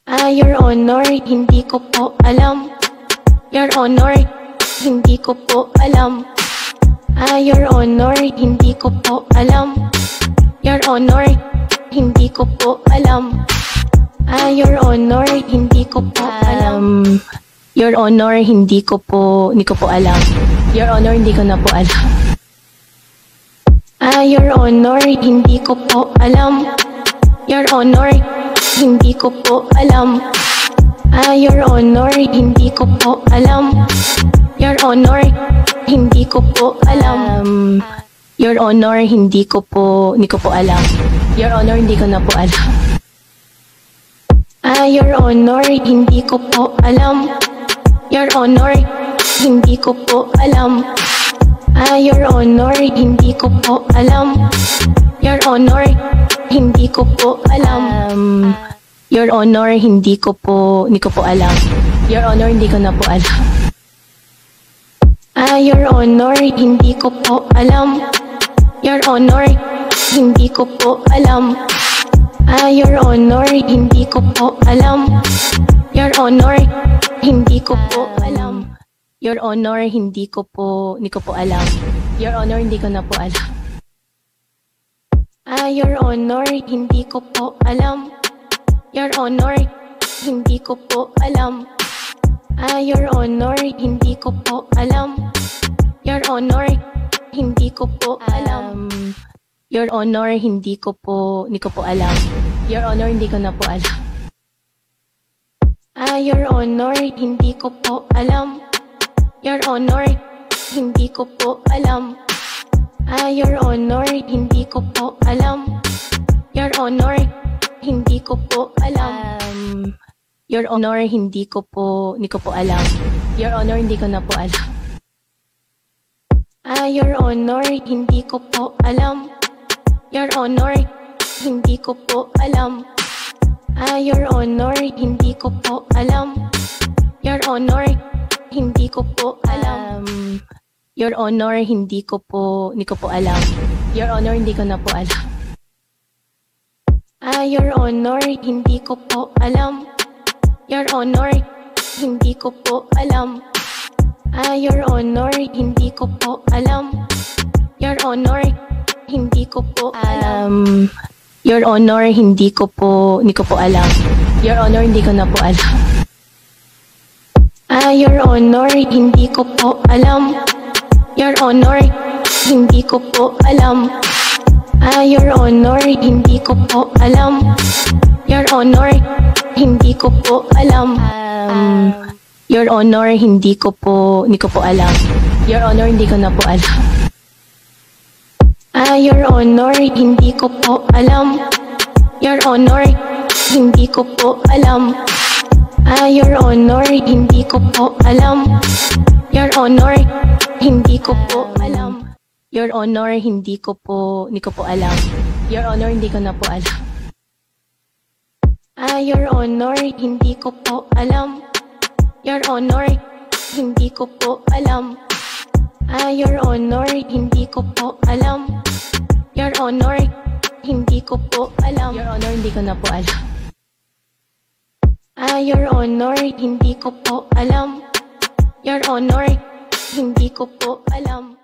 Your Honor, hindi ko po alam. Your Honor, hindi ko po alam. Your Honor, hindi ko po alam. Your Honor, hindi ko po alam. Your Honor, hindi ko po alam. Your Honor, hindi ko po alam. Your Honor, hindi ko na po alam. Your Honor, hindi ko po alam. Your Honor, hindi ko po alam. Your Honor, hindi ko po alam. Your Honor, hindi ko po alam. Your Honor, hindi ko po alam. Your Honor, hindi ko na po alam. Your Honor, hindi ko po alam. Your Honor, hindi ko po alam. Your Honor, hindi ko po alam. Your Honor, hindi ko po alam. Your Honor, hindi ko po alam. Your Honor, hindi ko na po alam. Your Honor, hindi ko po alam. Your Honor, hindi ko po alam. Your Honor, hindi ko po alam. Your Honor, hindi ko po alam. Your Honor, hindi ko po alam. Your Honor, hindi ko na po alam. Your Honor, hindi ko po alam. Your Honor, hindi ko po alam. Your Honor, hindi ko po alam. Your Honor, hindi ko po alam. Your Honor, hindi ko po alam. Your Honor, hindi ko na po alam. Your Honor, hindi ko po alam. Your Honor, hindi ko po alam. Your Honor, hindi ko po alam. Your Honor, hindi ko po alam. Your Honor, hindi ko po alam. Your Honor, hindi ko na po alam. Your Honor, hindi ko po alam. Your Honor, hindi ko po alam. Your Honor, hindi ko po alam. Your Honor, hindi ko po alam. Your Honor, hindi ko po alam. Your Honor, hindi ko na po alam. Your Honor, hindi ko po alam. Your Honor, hindi ko po alam. Your Honor, hindi ko po alam. Your Honor, hindi ko po alam. Your Honor, hindi ko po alam. Your Honor, hindi ko na po alam. Your Honor, hindi ko po alam. Your Honor, hindi ko po alam. Your Honor, hindi ko po alam. Your Honor, hindi ko po alam. Your Honor, hindi ko po alam. Your Honor, hindi ko na po alam. Your Honor, hindi ko po alam. Your Honor, hindi ko po alam. Your Honor, hindi ko po alam. Your Honor, hindi ko po alam. Your Honor, hindi ko po alam. Your Honor, hindi ko na po alam. Your Honor, hindi ko po alam. Your Honor, hindi ko po alam. Your Honor, hindi ko po alam. Your Honor, hindi ko po alam. Your Honor, hindi ko na po alam. Your Honor, hindi ko po alam. Your Honor, hindi ko po alam.